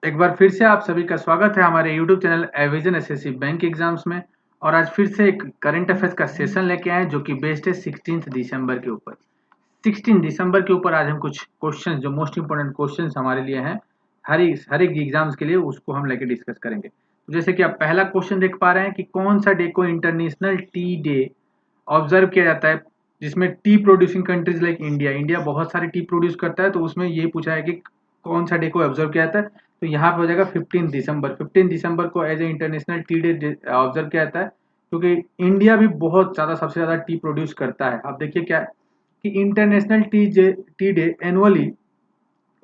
एक बार फिर से आप सभी का स्वागत है हमारे YouTube channel Avision SSC bank exams में। और आज फिर से एक करंट अफेयर्स का सेशन लेके आए जो कि बेस्ड है 16 दिसंबर के ऊपर। 16 दिसंबर के ऊपर आज हम कुछ क्वेश्चन जो मोस्ट इंपोर्टेंट क्वेश्चन हमारे लिए हैं हर एक एग्जाम्स के लिए, उसको हम लेके डिस्कस करेंगे। तो जैसे कि आप पहला क्वेश्चन देख पा रहे हैं कि कौन सा डे को इंटरनेशनल टी डे ऑब्जर्व किया जाता है, जिसमें T producing countries like India India बहुत सारे टी प्रोड्यूस करता है, तो उसमें ये पूछा है कि कौन सा डे को ऑब्जर्व किया जाता है। तो यहाँ पे हो जाएगा 15 दिसंबर को as a international tea day observe किया जाता है, क्योंकि इंडिया भी बहुत ज़्यादा सबसे ज़्यादा टी प्रोड्यूस करता है। आप देखिए क्या है कि इंटरनेशनल टी डे एनुअली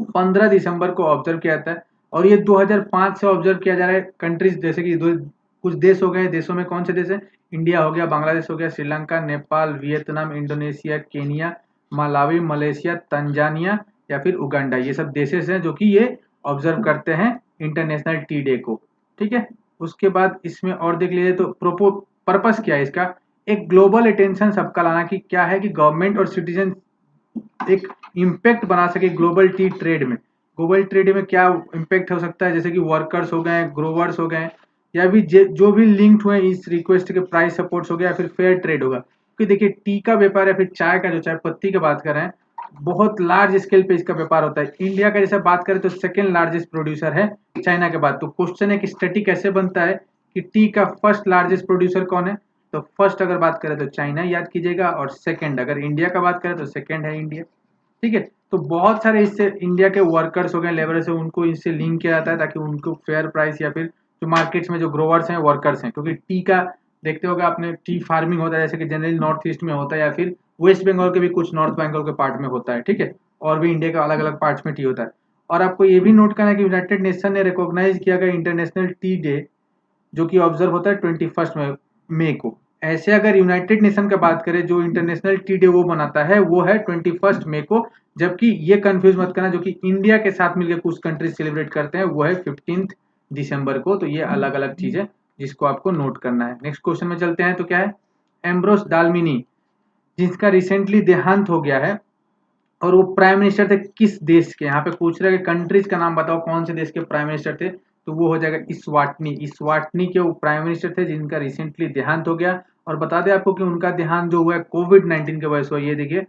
15 दिसंबर को ऑब्जर्व किया जाता है, और ये 2005 से ऑब्जर्व किया जा रहा है। कंट्रीज जैसे कि दो कुछ देश हो गए, देशों में कौन से देश है, इंडिया हो गया, बांग्लादेश हो गया, Sri Lanka, Nepal, Vietnam, Indonesia, Kenya, Malawi, Malaysia, Tanzania या फिर उगांडा, ये सब देशेस हैं जो कि ये ऑब्जर्व करते हैं इंटरनेशनल टी डे को। ठीक है, उसके बाद इसमें और देख लीजिए तो पर्पस क्या है इसका, एक ग्लोबल अटेंशन सबका लाना कि क्या है कि गवर्नमेंट और सिटीजन एक इम्पैक्ट बना सके ग्लोबल टी ट्रेड में। ग्लोबल ट्रेड में क्या इम्पैक्ट हो सकता है, जैसे कि वर्कर्स हो गए, ग्रोवर्स हो गए, या भी जो भी लिंक्ड हुए इस रिक्वेस्ट के प्राइस सपोर्ट्स हो गया, या फिर फेयर ट्रेड होगा। क्योंकि देखिए टी का व्यापार या फिर चाय का, जो चाय पत्ती की बात कर रहे हैं, बहुत लार्ज स्केल पे इसका व्यापार होता है। इंडिया का जैसे बात करें तो सेकेंड लार्जेस्ट प्रोड्यूसर है चाइना के बाद। तो क्वेश्चन है कि स्टडी कैसे बनता है कि टी का फर्स्ट लार्जेस्ट प्रोड्यूसर कौन है। तो फर्स्ट अगर बात करें तो चाइना याद कीजिएगा, और सेकंड अगर इंडिया का बात करें तो सेकंड है इंडिया। ठीक है, तो बहुत सारे इससे इंडिया के वर्कर्स हो गए, लेबरर्स है, उनको इससे लिंक किया जाता है ताकि उनको फेयर प्राइस, या फिर जो मार्केट्स में जो ग्रोवर्स हैं वर्कर्स हैं, क्योंकि टी का देखते होगा आपने, टी फार्मिंग होता है जैसे कि जनरली नॉर्थ ईस्ट में होता है, या फिर वेस्ट बंगाल के भी कुछ नॉर्थ बंगाल के पार्ट में होता है। ठीक है, और भी इंडिया का अलग अलग पार्ट्स में टी होता है। और आपको ये भी नोट करना है कि यूनाइटेड नेशन ने रिकॉग्नाइज किया गया इंटरनेशनल टी डे, जो कि ऑब्जर्व होता है 21 मई को। ऐसे अगर यूनाइटेड नेशन का बात करें, जो इंटरनेशनल टी डे वो मनाता है वो है 21 मई को, जबकि ये कंफ्यूज मत करना, जो कि इंडिया के साथ मिलकर कुछ कंट्रीज सेलिब्रेट करते हैं वो है 15 दिसंबर को। तो ये अलग अलग चीज है जिसको आपको नोट करना है। नेक्स्ट क्वेश्चन में चलते हैं, तो क्या है, एम्ब्रोस डालमिनी, जिसका रिसेंटली देहांत हो गया है, और वो प्राइम मिनिस्टर थे किस देश के। यहाँ पे पूछ रहे हैं कि कंट्रीज का नाम बताओ कौन से देश के प्राइम मिनिस्टर थे, तो वो हो जाएगा इस्वाटनी के वो प्राइम मिनिस्टर थे जिनका रिसेंटली देहांत हो गया। और बता दें आपको कि उनका देहांत जो हुआ है कोविड-19 के वजह से हुआ। ये देखिए,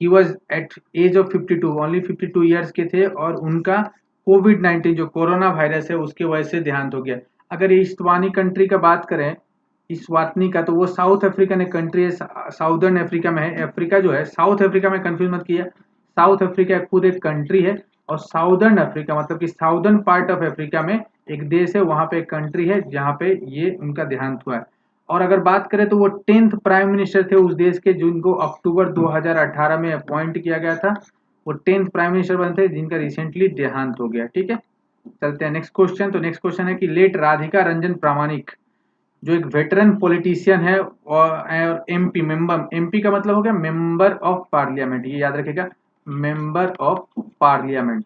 he was at age of 52, only 52 years के थे, और उनका कोविड-19 जो कोरोना वायरस है उसके वजह से देहांत हो गया। अगर इस्वानी कंट्री का बात करें, इस्वातनी का, तो वो साउथ अफ्रीकन एक कंट्री है, साउदर्न अफ्रीका में है। अफ्रीका जो है, साउथ अफ्रीका में कंफ्यूज मत किया, साउथ अफ्रीका खुद एक कंट्री है, और साउदर्न अफ्रीका मतलब कि साउदर्न पार्ट ऑफ अफ्रीका में एक देश है, वहां पे एक कंट्री है जहां पे ये उनका देहांत हुआ है। और अगर बात करें तो वो 10th प्राइम मिनिस्टर थे उस देश के, जिनको अक्टूबर 2018 में अपॉइंट किया गया था। वो 10th प्राइम मिनिस्टर बने थे जिनका रिसेंटली देहांत हो गया। ठीक है, चलते हैं नेक्स्ट क्वेश्चन। तो नेक्स्ट क्वेश्चन है कि लेट राधिका रंजन प्रामाणिक, जो एक वेटरन पॉलिटिशियन है और एमपी मेंबर, एमपी का मतलब हो गया मेंबर ऑफ पार्लियामेंट, ये याद रखिएगा, मेंबर ऑफ पार्लियामेंट,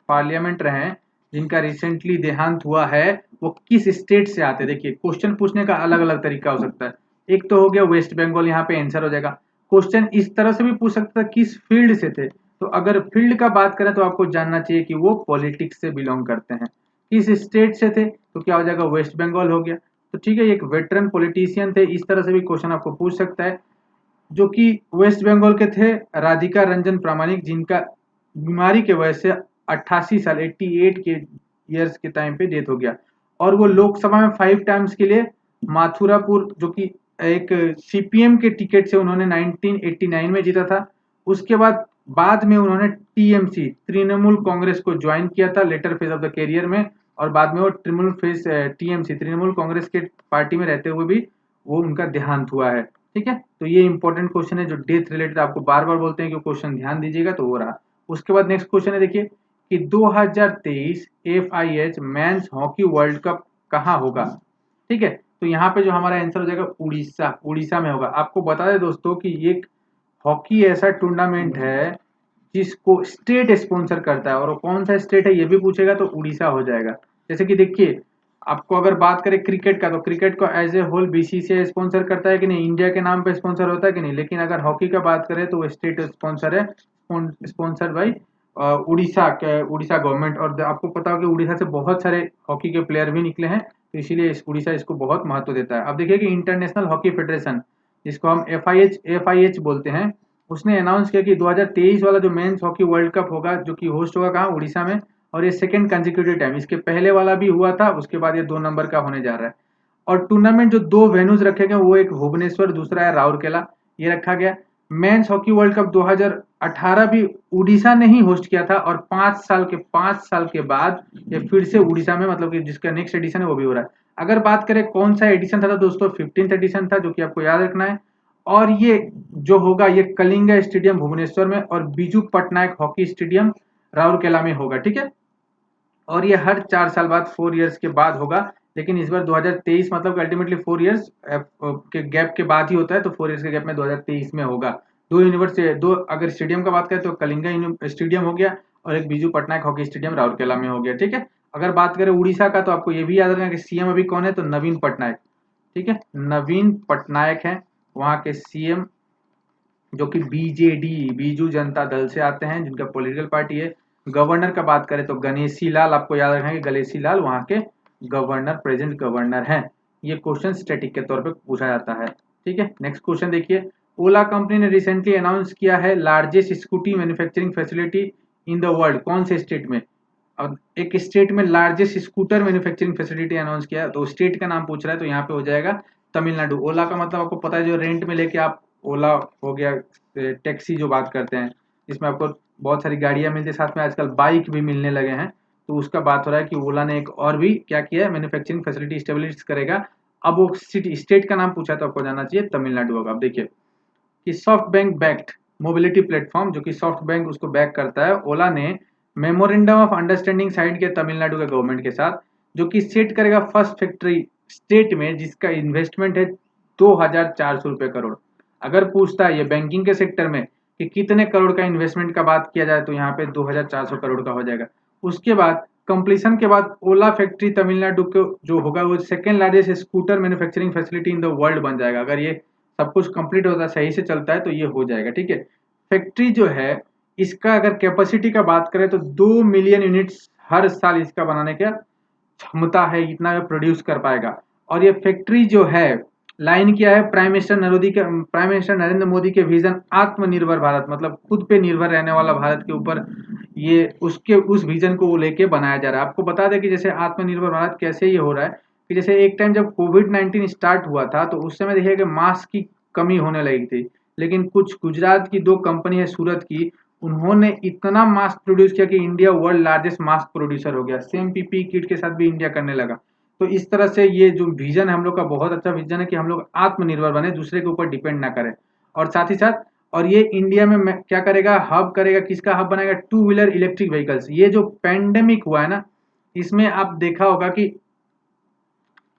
पार्लियामेंट रहे हैं, जिनका रिसेंटली देहांत हुआ है, वो किस स्टेट से आते हैं। देखिए क्वेश्चन पूछने का अलग अलग तरीका हो सकता है। एक तो हो गया वेस्ट बंगाल, यहाँ पे आंसर हो जाएगा। क्वेश्चन इस तरह से भी पूछ सकता है किस फील्ड से थे, तो अगर फील्ड का बात करें तो आपको जानना चाहिए कि वो पॉलिटिक्स से बिलोंग करते हैं। किस स्टेट से थे, तो क्या हो जाएगा, वेस्ट बंगाल हो गया। तो ठीक है, एक वेटरन पॉलिटिशियन थे, इस तरह से भी क्वेश्चन आपको पूछ सकता है, जो कि वेस्ट बंगाल के थे, राधिका रंजन प्रामाणिक, जिनका बीमारी के वजह से 88 साल 88 के ईयर्स के टाइम पे डेथ हो गया। और वो लोकसभा में 5 टाइम्स के लिए माथुरापुर, जो कि एक सीपीएम के टिकट से उन्होंने 1989 में जीता था। उसके बाद में उन्होंने टीएमसी तृणमूल कांग्रेस को ज्वाइन किया था later phase of the career में, और बाद में वो तृणमूल फेज टीएमसी तृणमूल कांग्रेस के पार्टी में रहते हुए भी वो उनका देहांत हुआ है। ठीक है, तो ये इंपॉर्टेंट क्वेश्चन है जो डेथ रिलेटेड आपको बार बार बोलते हैं कि क्वेश्चन ध्यान दीजिएगा, तो वो रहा। उसके बाद नेक्स्ट क्वेश्चन है, देखिए कि 2023 FIH men's hockey world cup कहाँ होगा। ठीक है, तो यहाँ पे जो हमारा आंसर हो जाएगा उड़ीसा, उड़ीसा में होगा। आपको बता दें दोस्तों कि ये हॉकी ऐसा टूर्नामेंट है जिसको स्टेट स्पॉन्सर करता है, और वो कौन सा स्टेट है ये भी पूछेगा तो उड़ीसा हो जाएगा। जैसे कि देखिए, आपको अगर बात करें क्रिकेट का, तो क्रिकेट को as a whole BCCI sponsor करता है कि नहीं, इंडिया के नाम पे स्पॉन्सर होता है कि नहीं। लेकिन अगर हॉकी का बात करें तो वो स्टेट स्पॉन्सर है, स्पॉन्सर बाई उड़ीसा गवर्नमेंट, और आपको पता हो कि उड़ीसा से बहुत सारे हॉकी के प्लेयर भी निकले हैं, तो इसीलिए उड़ीसा इसको बहुत महत्व देता है। अब देखिए कि इंटरनेशनल हॉकी फेडरेशन, जिसको हम एफ आई एच बोलते हैं, उसने अनाउंस किया कि 2023 वाला जो मेंस हॉकी वर्ल्ड कप होगा, जो कि होस्ट होगा कहाँ, उड़ीसा में, और ये सेकंड कंसेक्यूटिव टाइम, इसके पहले वाला भी हुआ था, उसके बाद ये 2 नंबर का होने जा रहा है। और टूर्नामेंट जो 2 वेन्यूज रखे गए, वो एक भुवनेश्वर, दूसरा है राउरकेला, ये रखा गया। मेंस हॉकी वर्ल्ड कप 2018 भी उड़ीसा ने ही होस्ट किया था, और 5 साल के बाद ये फिर से उड़ीसा में, मतलब कि जिसका नेक्स्ट एडिशन है वो भी हो रहा है। अगर बात करें कौन सा एडिशन था, तो दोस्तों 15th एडिशन था, जो कि आपको याद रखना है। और ये जो होगा, ये कलिंगा स्टेडियम भुवनेश्वर में और बीजू पटनायक हॉकी स्टेडियम राउरकेला में होगा, ठीक है। और ये हर 4 साल बाद, 4 इयर्स के बाद होगा। लेकिन इस बार 2023, मतलब अल्टीमेटली 4 इयर्स के गैप के बाद ही होता है, तो 4 इयर्स के गैप में 2023 में होगा। दो, अगर स्टेडियम का बात करें तो कलिंगा स्टेडियम हो गया, और एक बीजू पटनायक हॉकी स्टेडियम राउरकेला में हो गया, ठीक है। अगर बात करें उड़ीसा का, तो आपको ये भी याद रखना कि सीएम अभी कौन है, तो नवीन पटनायक, ठीक है, नवीन पटनायक है वहां के सीएम, जो कि बीजेडी, बीजू जनता दल से आते हैं, जिनका पॉलिटिकल पार्टी है। गवर्नर का बात करें तो गणेशी लाल, आपको याद रखना है कि गणेशी लाल वहां के गवर्नर, प्रेजेंट गवर्नर हैं। ये क्वेश्चन स्टैटिक के तौर पे पूछा जाता है, ठीक है। नेक्स्ट क्वेश्चन देखिए, ओला कंपनी ने रिसेंटली अनाउंस किया है largest scooty manufacturing facility in the world, कौन से स्टेट में। अब एक स्टेट में largest scooter manufacturing facility announce किया है, तो स्टेट का नाम पूछ रहा है, तो यहाँ पे हो जाएगा तमिलनाडु। ओला का मतलब आपको पता है, जो रेंट में लेके आप, ओला हो गया टैक्सी जो बात करते हैं, जिसमें आपको बहुत सारी गाड़ियां मिलती है, साथ में आजकल बाइक भी मिलने लगे हैं, तो उसका बात हो रहा है कि ओला ने एक और भी क्या किया है, मैन्युफैक्चरिंग फैसिलिटी स्टेब्लिश करेगा। अब वो सिटी स्टेट का नाम पूछा है, तो आपको जाना चाहिए तमिलनाडु होगा। अब देखिए कि soft bank backed mobility platform, जो कि सॉफ्ट बैंक उसको बैक करता है, ओला ने मेमोरेंडम ऑफ अंडरस्टैंडिंग साइन किया तमिलनाडु के गवर्नमेंट के साथ, जो कि सेट करेगा फर्स्ट फैक्ट्री स्टेट में, जिसका इन्वेस्टमेंट है 2,400 करोड़। अगर पूछता है ये बैंकिंग के सेक्टर में कि कितने करोड़ का इन्वेस्टमेंट का बात किया जाए, तो यहाँ पे 2,400 करोड़ का हो जाएगा। उसके बाद कंप्लीशन के बाद ओला फैक्ट्री तमिलनाडु को जो होगा, वो second largest scooter manufacturing facility in the world बन जाएगा। अगर ये सब कुछ कंप्लीट होता है, सही से चलता है, तो ये हो जाएगा, ठीक है। फैक्ट्री जो है, इसका अगर कैपेसिटी का बात करें तो 2 मिलियन यूनिट्स हर साल इसका बनाने का क्षमता है, इतना प्रोड्यूस कर पाएगा। और ये फैक्ट्री जो है, लाइन क्या है, प्राइम मिनिस्टर नरेंद्र मोदी के विजन आत्मनिर्भर भारत, मतलब खुद पे निर्भर रहने वाला भारत के ऊपर, ये उसके उस विजन को लेके बनाया जा रहा है। आपको बता दें कि जैसे आत्मनिर्भर भारत कैसे ये हो रहा है, कि जैसे एक टाइम जब कोविड-19 स्टार्ट हुआ था, तो उस समय देखिए कि मास्क की कमी होने लगी थी। लेकिन कुछ गुजरात की 2 कंपनी है सूरत की, उन्होंने इतना मास्क प्रोड्यूस किया कि India world largest mask producer हो गया। सेम पीपीई किट के साथ भी इंडिया करने लगा। तो इस तरह से ये जो विजन है हम लोग का, बहुत अच्छा विजन है कि हम लोग आत्मनिर्भर बने, दूसरे के ऊपर डिपेंड ना करें। और साथ ही साथ, और ये इंडिया में क्या करेगा, हब करेगा, किसका हब बनाएगा, 2 व्हीलर इलेक्ट्रिक व्हीकल्स। ये जो पैंडेमिक हुआ है ना, इसमें आप देखा होगा कि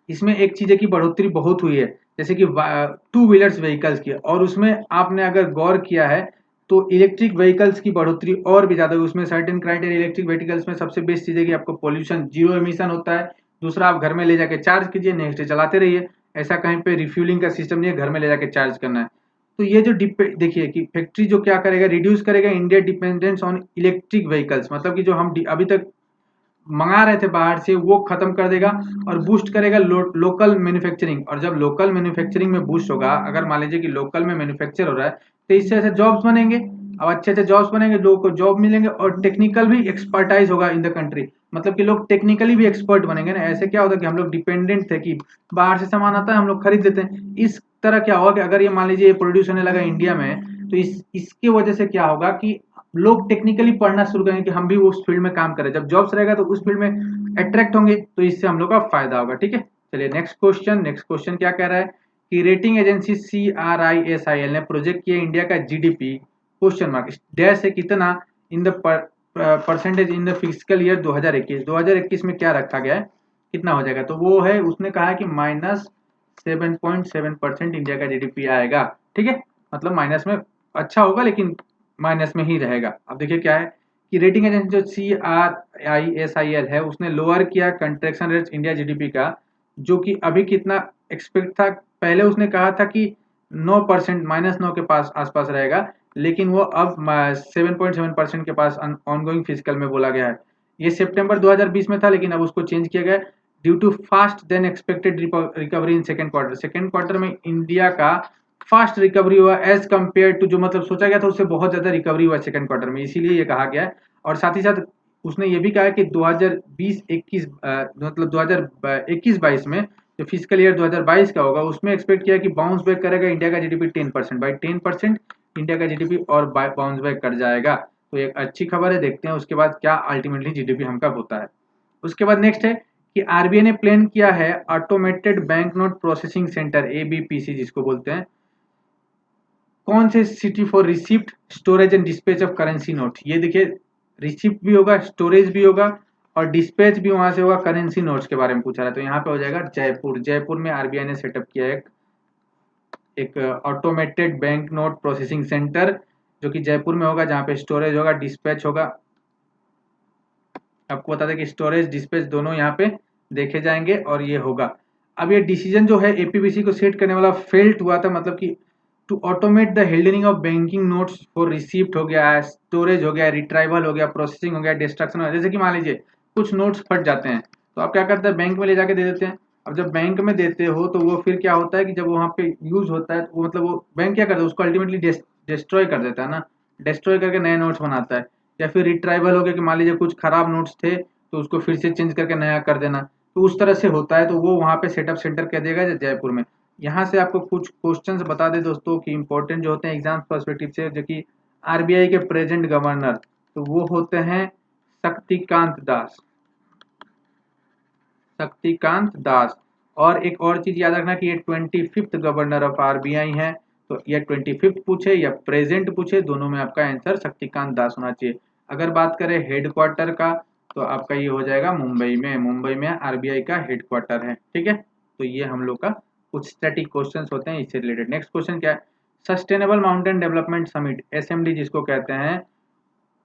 इसमें एक चीज़ है कि बढ़ोतरी बहुत हुई है, जैसे कि 2 व्हीलर्स व्हीकल्स की, और उसमें आपने अगर गौर किया है, तो इलेक्ट्रिक व्हीकल्स की बढ़ोतरी और भी ज़्यादा हुई। उसमें सर्टेन क्राइटेरिया, इलेक्ट्रिक व्हीकल्स में सबसे बेस्ट चीज़ है कि आपको पॉल्यूशन, जीरो एमिशन होता है। दूसरा, आप घर में ले जाके चार्ज कीजिए, नेक्स्ट डे चलाते रहिए। ऐसा कहीं पे रिफ्यूलिंग का सिस्टम नहीं है, घर में ले जाके चार्ज करना है। तो ये जो देखिए कि फैक्ट्री जो क्या करेगा, रिड्यूस करेगा India dependence on electric vehicles, मतलब कि जो हम अभी तक मंगा रहे थे बाहर से, वो खत्म कर देगा, और बूस्ट करेगा लोकल मैन्युफैक्चरिंग। और जब लोकल मैन्युफैक्चरिंग में बूस्ट होगा, अगर मान लीजिए कि लोकल में मैन्युफैक्चर हो रहा है, तो इससे ऐसे जॉब्स बनेंगे। अब अच्छे अच्छे जॉब्स बनेंगे, लोगों को जॉब मिलेंगे, और टेक्निकल भी एक्सपर्टाइज होगा इन द कंट्री, मतलब कि लोग टेक्निकली भी एक्सपर्ट बनेंगे ना। ऐसे क्या होता है कि हम लोग डिपेंडेंट थे कि बाहर से सामान आता है, हम लोग खरीद लेते हैं। इस तरह क्या होगा कि अगर ये मान लीजिए ये प्रोड्यूस होने लगा इंडिया में, तो इसकी वजह से क्या होगा कि लोग टेक्निकली पढ़ना शुरू करेंगे कि हम भी उस फील्ड में काम करें। जब जॉब्स रहेगा तो उस फील्ड में अट्रैक्ट होंगे, तो इससे हम लोग का फायदा होगा, ठीक है। चलिए नेक्स्ट क्वेश्चन क्या कह रहा है कि रेटिंग एजेंसी CRISIL ने प्रोजेक्ट किया इंडिया का जीडीपी क्वेश्चन मार्क डैश से कितना in the percentage in the physical year 2021 में क्या रखा गया है, कितना हो जाएगा। तो वो है, उसने कहा है कि -7.7% इंडिया का जीडीपी आएगा, ठीक है। मतलब माइनस में अच्छा होगा, लेकिन माइनस में ही रहेगा। अब देखिए क्या है कि रेटिंग एजेंसी जो CRISIL है, उसने लोअर किया कंट्रेक्शन रेट इंडिया जीडीपी का, जो कि अभी कितना एक्सपेक्ट था। पहले उसने कहा था कि 9%, -9 के पास आसपास रहेगा, लेकिन वो अब 7.7% के पास ऑनगोइंग फिजिकल में बोला गया है। ये सितंबर 2020 में था, लेकिन अब उसको चेंज किया गया due to fast then expected recovery in second quarter. Second quarter में इंडिया का फास्ट रिकवरी हुआ एज कम्पेयर टू जो मतलब सोचा गया था उससे बहुत ज्यादा रिकवरी हुआ सेकंड क्वार्टर में, इसीलिए ये कहा गया है। और साथ ही साथ उसने ये भी कहा है कि 2020-21 मतलब 2021-22 में जो फिजिकल ईयर 2022 का होगा उसमें एक्सपेक्ट किया कि बाउंस बैक करेगा इंडिया का जीडीपी 10%, बाई 10% इंडिया का जीडीपी और बाउंस बैक कर जाएगा। तो एक अच्छी खबर है, देखते हैं उसके बाद क्या अल्टीमेटली जीडीपी हम कब होता है। उसके बाद नेक्स्ट है कि आरबीआई ने प्लान किया है automated bank note processing centre एबीपीसी जिसको बोलते हैं, कौन से city for receipt storage and dispatch of currency note. ये देखिए रिसिप्ट भी होगा, स्टोरेज भी होगा और डिस्पैच भी वहां से होगा। करेंसी नोट्स के बारे में पूछा रहा है तो यहाँ पे हो जाएगा जयपुर। जयपुर में आरबीआई ने सेटअप किया है एक automated bank note processing centre जो कि जयपुर में होगा, जहाँ पे स्टोरेज होगा, डिस्पैच होगा। आपको बता दें कि स्टोरेज डिस्पैच दोनों यहाँ पे देखे जाएंगे और ये होगा। अब ये डिसीजन जो है एपीबीसी को सेट करने वाला फेल्ट हुआ था, मतलब कि to automate the holding of banking notes for receipt हो गया, स्टोरेज हो गया, रिट्राइवल हो गया, प्रोसेसिंग हो गया, डिस्ट्रक्शन हो गया। जैसे कि मान लीजिए कुछ नोट्स फट जाते हैं तो आप क्या करते हैं, बैंक में ले जाके दे देते हैं। अब जब बैंक में देते हो तो वो फिर क्या होता है कि जब वहाँ पे यूज होता है तो वो मतलब वो बैंक क्या करता है उसको अल्टीमेटली डिस्ट्रॉय कर देता है ना, डिस्ट्रॉय करके नए नोट्स बनाता है। या फिर रिट्राइवल हो गया कि मान लीजिए कुछ खराब नोट्स थे तो उसको फिर से चेंज करके नया कर देना, तो उस तरह से होता है। तो वो वहाँ पे सेटअप सेंटर कह देगा जयपुर में। यहाँ से आपको कुछ क्वेश्चंस बता दे दोस्तों कि इंपॉर्टेंट जो होते हैं एग्जाम पर्सपेक्टिव से, जो कि आरबीआई के प्रेजेंट गवर्नर तो वो होते हैं शक्तिकांत दास। शक्तिकांत दास। और एक और चीज याद रखना कि ये 25th गवर्नर ऑफ आरबीआई है। तो ये 25th पूछे या प्रेजेंट पूछे, दोनों में आपका आंसर शक्तिकांत दास होना चाहिए। अगर बात करें हेडक्वार्टर का तो आपका ये हो जाएगा मुंबई में। मुंबई में आरबीआई का हेडक्वार्टर है, ठीक है। तो ये हम लोग का कुछ स्टैटिक क्वेश्चंस होते हैं इससे रिलेटेड। नेक्स्ट क्वेश्चन क्या है, sustainable mountain development summit SMD जिसको कहते हैं,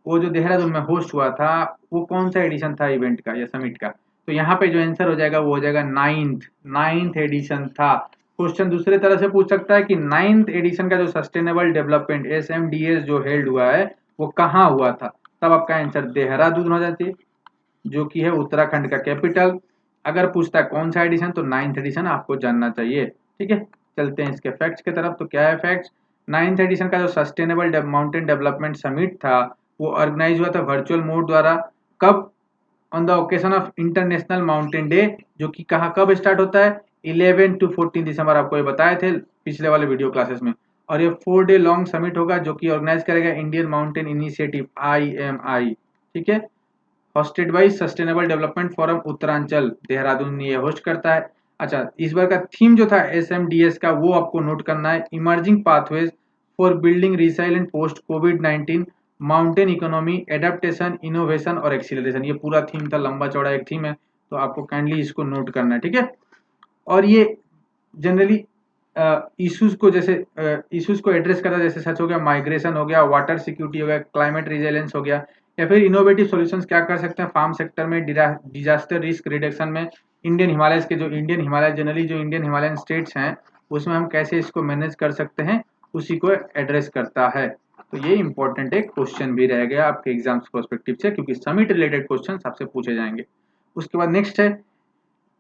वो जो देहरादून में होस्ट हुआ था वो कौन सा एडिशन था इवेंट का या समिट का। तो यहाँ पे जो आंसर हो जाएगा वो हो जाएगा नाइन्थ एडिशन था। क्वेश्चन दूसरे तरह से पूछ सकता है कि नाइन्थ एडिशन का जो सस्टेनेबल डेवलपमेंट एसएमडीएस जो हेल्ड हुआ है वो कहाँ हुआ था, तब आपका आंसर देहरादून हो जाती है जो कि है उत्तराखंड का कैपिटल। अगर पूछता है कौन सा एडिशन तो नाइन्थ एडिशन आपको जानना चाहिए, ठीक है। चलते हैं इसके फैक्ट्स की तरफ। तो क्या है फैक्ट्स, नाइन्थ एडिशन का जो सस्टेनेबल माउंटेन डेवलपमेंट समिट था वो ऑर्गेनाइज हुआ था वर्चुअल मोड द्वारा। कब, on the occasion of international mountain day, जो कि कहाँ कब स्टार्ट होता है 11 to 14 दिसंबर, आपको ये बताए थे पिछले वाले वीडियो क्लासेस में। और ये 4 डे लॉन्ग समिट होगा जो कि ऑर्गेनाइज करेगा इंडियन माउंटेन इनिशिएटिव IMI, ठीक है। Hosted by sustainable development forum Uttaranchal, Dehradun ये होस्ट करता है। अच्छा, इस बार का थीम जो था एसएमडीएस का वो आपको नोट करना है, emerging pathways for building resilient post covid mountain economy adaptation innovation और एक्सीलरेशन। ये पूरा थीम था, लंबा चौड़ा एक थीम है, तो आपको काइंडली इसको नोट करना है, ठीक है। और ये जनरली इश्यूज को जैसे इश्यूज को एड्रेस करता है, जैसे सच हो गया, माइग्रेशन हो गया, वाटर सिक्योरिटी हो गया, क्लाइमेट रिजिलेंस हो गया, या फिर इनोवेटिव सॉल्यूशंस क्या कर सकते हैं फार्म सेक्टर में, डिजास्टर रिस्क रिडक्शन में, इंडियन हिमालयस के जो इंडियन हिमालय जनरली जो इंडियन हिमालयन स्टेट्स हैं उसमें हम कैसे इसको मैनेज कर सकते हैं, उसी को एड्रेस करता है। तो ये इंपॉर्टेंट एक क्वेश्चन भी रह गया आपके एग्जाम्स पर्सपेक्टिव से, क्योंकि समिट रिलेटेड क्वेश्चन आपसे पूछे जाएंगे। उसके बाद नेक्स्ट है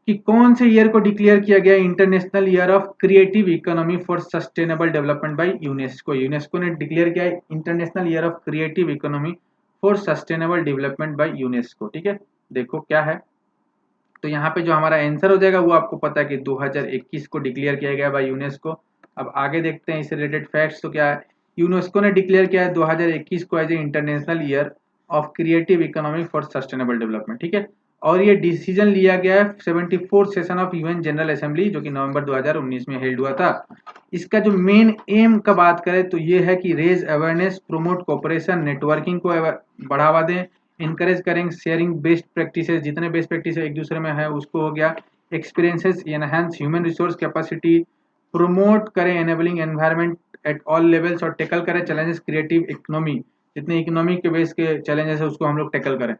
कि कौन से ईयर को डिक्लेयर किया गया international year of creative economy for sustainable development by UNESCO. UNESCO ने डिक्लेयर किया है international year of creative economy for sustainable development by UNESCO, ठीक है। देखो क्या है, तो यहाँ पे जो हमारा आंसर हो जाएगा वो आपको पता है कि 2021 को डिक्लेयर किया गया बाय यूनेस्को। अब आगे देखते हैं इससे रिलेटेड फैक्ट्स। तो क्या है, यूनेस्को ने डिक्लेयर किया है 2021 को as a international year of creative economy for sustainable development, ठीक है। और ये डिसीजन लिया गया है 74 session of UN general assembly जो कि नवंबर 2019 में हेल्ड हुआ था। इसका जो मेन एम का बात करें तो ये है कि raise awareness, promote cooperation, networking को बढ़ावा दें, इनकरेज करें शेयरिंग बेस्ट प्रैक्टिसेस, जितने बेस्ट प्रैक्टिस एक दूसरे में है उसको हो गया, experiences, enhance human resource capacity, promote करें enabling environment at all levels, और टेकल करें चैलेंजेस क्रिएटिव इकोनॉमी, जितने इकोनॉमी के बेस के चैलेंजेस है उसको हम लोग टेकल करें।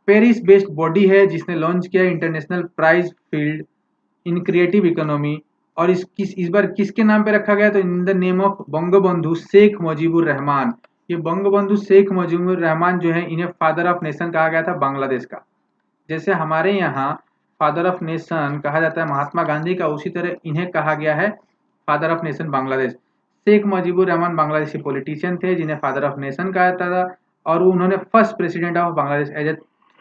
पेरिस बेस्ड बॉडी है जिसने लॉन्च किया international prize field in creative economy और इस बार किसके नाम पे रखा गया, तो in the name of Bangabandhu Sheikh Mujibur Rahman. ये बंगबंधु शेख मुजीबुर रहमान जो है, इन्हें फादर ऑफ नेशन कहा गया था बांग्लादेश का। जैसे हमारे यहाँ फादर ऑफ नेशन कहा जाता है महात्मा गांधी का, उसी तरह इन्हें कहा गया है father of nation Bangladesh. Sheikh Mujibur Rahman Bangladeshi politician थे जिन्हें फादर ऑफ नेशन कहा जाता था, और उन्होंने first president of Bangladesh as a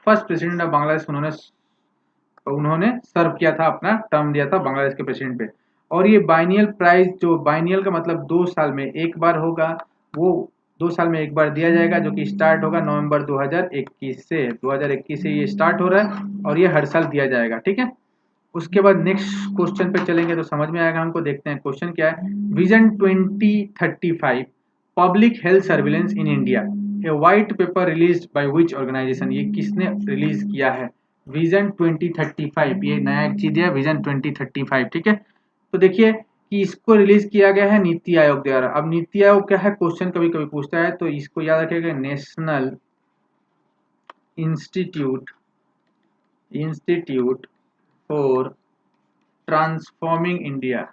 first president of Bangladesh उन्होंने सर्व किया था, अपना टर्म दिया था बांग्लादेश के प्रेसिडेंट पे। और ये बाइनियल प्राइज, जो बाइनियल का मतलब 2 साल में एक बार होगा, वो 2 साल में एक बार दिया जाएगा, जो कि स्टार्ट होगा नवंबर 2021 से। 2021 से ये स्टार्ट हो रहा है और ये हर साल दिया जाएगा, ठीक है। उसके बाद नेक्स्ट क्वेश्चन पे चलेंगे तो समझ में आएगा हमको। देखते हैं क्वेश्चन क्या है। Vision 2035 public health surveillance in India, a white paper released by which organisation, ये किसने रिलीज किया है। विजन 2035, ये नया एक चीज है विजन 2035, ठीक है। तो देखिए कि इसको रिलीज किया गया है नीति आयोग द्वारा। अब नीति आयोग क्या है, क्वेश्चन कभी कभी पूछता है, तो इसको याद रखिएगा, national institute for transforming India.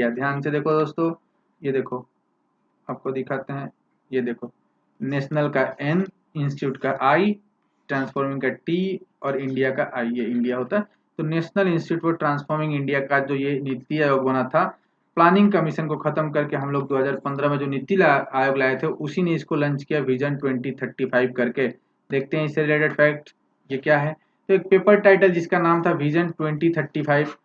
ध्यान से देखो दोस्तों, ये देखो आपको दिखाते हैं, ये देखो नेशनल का एन, इंस्टीट्यूट का आई, ट्रांसफॉर्मिंग का टी और इंडिया का आई, ये इंडिया होता है। तो national institute for transforming India का जो ये नीति आयोग बना था, प्लानिंग कमीशन को खत्म करके हम लोग 2015 में जो नीति आयोग लाए थे, उसी ने इसको लॉन्च किया विजन 2035 करके। देखते हैं इससे रिलेटेड फैक्ट ये क्या है। तो एक पेपर टाइटल जिसका नाम था vision 2035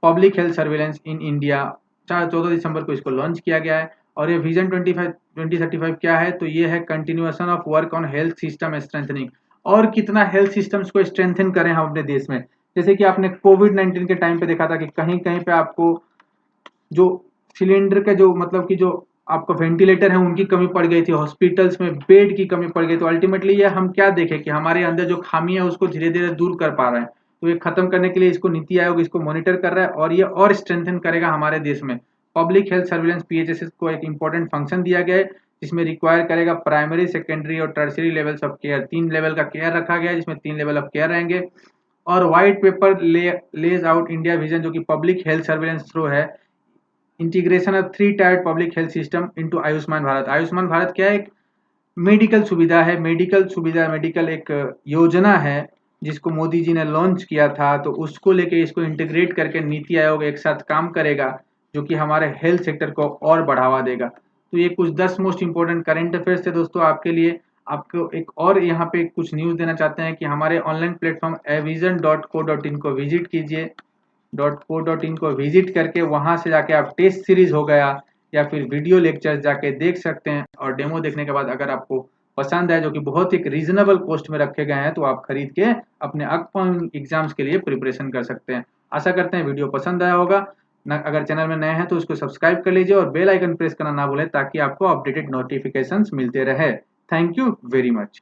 public health surveillance in India, 14 दिसंबर को इसको लॉन्च किया गया है। और ये विजन 2035 क्या है, तो ये है continuation of work on health system strengthening. और कितना हेल्थ सिस्टम्स को स्ट्रेंथन करें हम अपने देश में। जैसे कि आपने कोविड-19 के टाइम पे देखा था कि कहीं कहीं पे आपको जो सिलेंडर का जो मतलब कि जो आपको वेंटिलेटर है उनकी कमी पड़ गई थी, हॉस्पिटल्स में बेड की कमी पड़ गई। तो अल्टीमेटली ये हम क्या देखें कि हमारे अंदर जो खामी है उसको धीरे धीरे दूर कर पा रहे हैं। तो ये खत्म करने के लिए इसको नीति आयोग इसको मॉनिटर कर रहा है, और ये और स्ट्रेंथन करेगा हमारे देश में। पब्लिक हेल्थ सर्विलेंस पीएचएस को एक इंपॉर्टेंट फंक्शन दिया गया है, जिसमें रिक्वायर करेगा प्राइमरी, सेकेंडरी और tertiary levels of care. 3 level का केयर रखा गया है, जिसमें 3 लेवल ऑफ केयर रहेंगे। और व्हाइट पेपर लेज आउट इंडिया विजन, जो कि पब्लिक हेल्थ सर्विलेंस थ्रू है, integration of 3 tired public health system into Ayushman Bharat. Ayushman Bharat क्या है, एक मेडिकल सुविधा है, मेडिकल एक योजना है जिसको मोदी जी ने लॉन्च किया था। तो उसको लेके इसको इंटीग्रेट करके नीति आयोग एक साथ काम करेगा, जो कि हमारे हेल्थ सेक्टर को और बढ़ावा देगा। तो ये कुछ 10 मोस्ट इंपोर्टेंट करंट अफेयर्स थे दोस्तों आपके लिए। आपको एक और यहाँ पे कुछ न्यूज़ देना चाहते हैं कि हमारे ऑनलाइन प्लेटफॉर्म avision.co.in को विजिट कीजिए। .co.in को विजिट करके वहां से जाके आप टेस्ट सीरीज हो गया या फिर वीडियो लेक्चर्स जाके देख सकते हैं। और डेमो देखने के बाद अगर आपको पसंद है, जो कि बहुत ही रीजनेबल कॉस्ट में रखे गए हैं, तो आप खरीद के अपने अपकमिंग एग्जाम्स के लिए प्रिपरेशन कर सकते हैं। आशा करते हैं वीडियो पसंद आया होगा। अगर चैनल में नए हैं तो उसको सब्सक्राइब कर लीजिए और बेल आइकन प्रेस करना ना भूलें, ताकि आपको अपडेटेड नोटिफिकेशंस मिलते रहे। Thank you very much.